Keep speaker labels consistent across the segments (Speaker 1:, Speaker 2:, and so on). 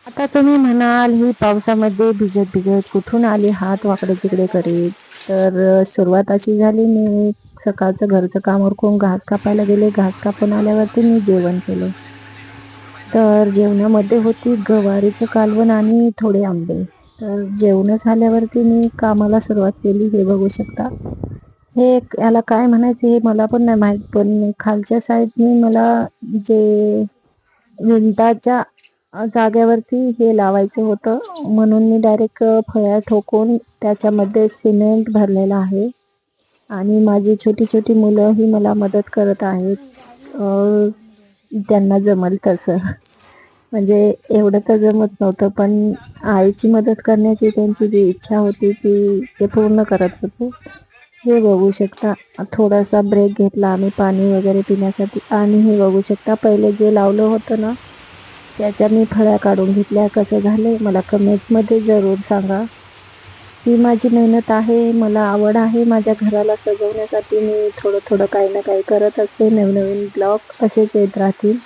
Speaker 1: आता तुम्ही म्हणाल, ही पावसामध्ये भिजत भिजत कुठून आली हात वाकडे तिकडे करीत. तर सुरुवात अशी झाली, मी सकाळचं घरचं काम उरकून घास कापायला गेले. घास कापून आल्यावरती मी जेवण केलं. तर जेवणामध्ये होती गवारीचं कालवण आणि थोडे आंबे. तर जेवण झाल्यावरती मी कामाला सुरुवात केली. हे बघू शकता. याला काय म्हणायचं हे मला पण नाही माहीत, पण खालच्या साईडनी मला जे विंटाच्या जागेवरती हे लावायचं होतं, म्हणून मी डायरेक्ट फळ्या ठोकून त्याच्यामध्ये सिमेंट भरलेलं आहे आणि माझी छोटी छोटी मुलं ही मला मदत करत आहेत. त्यांना जमल तसं. म्हणजे एवढं तर जमत नव्हतं, पण आईची मदत करण्याची त्यांची जी इच्छा होती ती ते पूर्ण करत होते. हे बघू शकता. थोडासा ब्रेक घेतला आम्ही पाणी वगैरे पिण्यासाठी आणि हे बघू शकता, पहिले जे लावलं होतं ना त्याच्या मी फळ्या काढून घेतल्या. कसं झालंय मला कमेंटमध्ये जरूर सांगा. ही माझी मेहनत आहे. मला आवड आहे माझ्या घराला सजवण्यासाठी. मी थोडं थोडं काही ना काही करत असते. नवनवीन ब्लॉग असेच येत राहतील.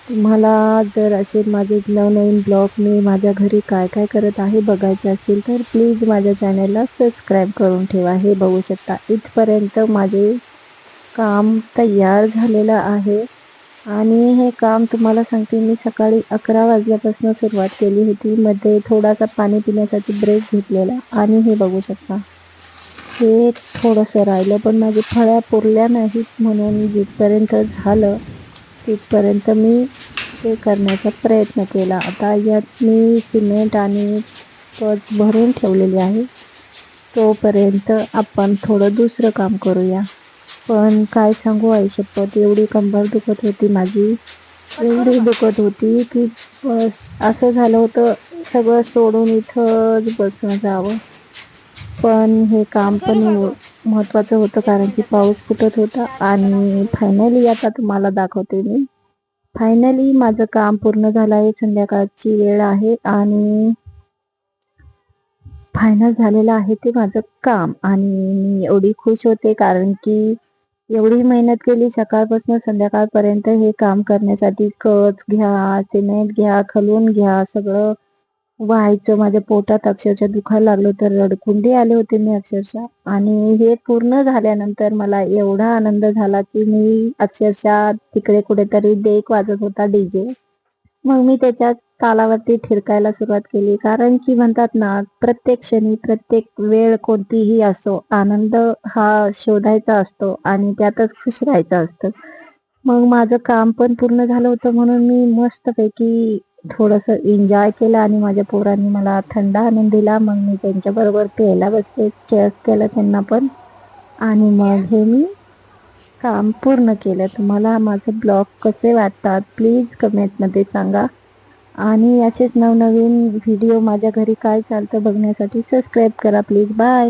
Speaker 1: तुम्हाला जर असे माझे नवनवीन ब्लॉग मी माझ्या घरी काय काय करत आहे बघायचे असतील तर प्लीज माझ्या चॅनलला सबस्क्राईब करून ठेवा. हे बघू शकता, इथपर्यंत माझे काम तयार झालेलं आहे आणि हे काम तुम्हाला सांगते, मी सकाळी 11 वाजल्यापासून सुरुवात केली होती. मध्ये थोडासा पाणी पिण्यासाठी ब्रेक घेतलेला आणि हे बघू शकता, हे थोडंसं राहिलं, पण माझ्या फळ्या पुरल्या नाहीत म्हणून जिथपर्यंत झालं तिथपर्यंत मी ते करण्याचा प्रयत्न केला. आता यात मी सिमेंट आणि पच भरून ठेवलेली आहे. तोपर्यंत आपण थोडं दुसरं काम करूया. पण काय सांगू आई शपथ, एवढी कंबर दुखत होती माझी, एवढी दुखत होती की बस असं झालं होतं सगळं सोडून इथंच बसून जावं. पण हे काम पण महत्त्वाचं होतं, कारण की पाऊस फुटत होता. आणि फायनली आता तुम्हाला दाखवते मी. फायनली माझं काम पूर्ण झालं आहे. संध्याकाळची वेळ आहे आणि फायनल झालेलं आहे ते माझं काम आणि मी एवढी खुश होते, कारण की एवढी मेहनत केली सकाळपासून संध्याकाळपर्यंत हे काम करण्यासाठी. कच घ्या, सिमेंट घ्या, खलून घ्या, सगळं व्हायचं. माझ्या पोटात अक्षरशः दुखायला लागलं तर रडकुंडी आले होते मी अक्षरशः. आणि हे पूर्ण झाल्यानंतर मला एवढा आनंद झाला की मी अक्षरशः तिकडे कुठेतरी डेक वाजत होता डीजे, मग मी त्याच्या तालावरती थिरकायला सुरुवात केली. कारण की म्हणतात ना, प्रत्येक क्षणी प्रत्येक वेळ कोणतीही असो, आनंद हा शोधायचा असतो आणि त्यातच खुश राहायचं असतं. मग माझं काम पण पूर्ण झालं होतं म्हणून मी मस्तपैकी थोडंसं एन्जॉय केलं आणि माझ्या पोरांनी मला थंड आणून दिला. मग मी त्यांच्याबरोबर प्यायला बसले, चेअर्स केलं त्यांना पण आणि मग हे मी काम पूर्ण केलं. तुम्हाला माझे ब्लॉग कसे वाटतात प्लीज कमेंटमध्ये सांगा आणि असेच नवनवीन व्हिडिओ माझ्या घरी काय चालतं बघण्यासाठी सबस्क्राईब करा प्लीज. बाय.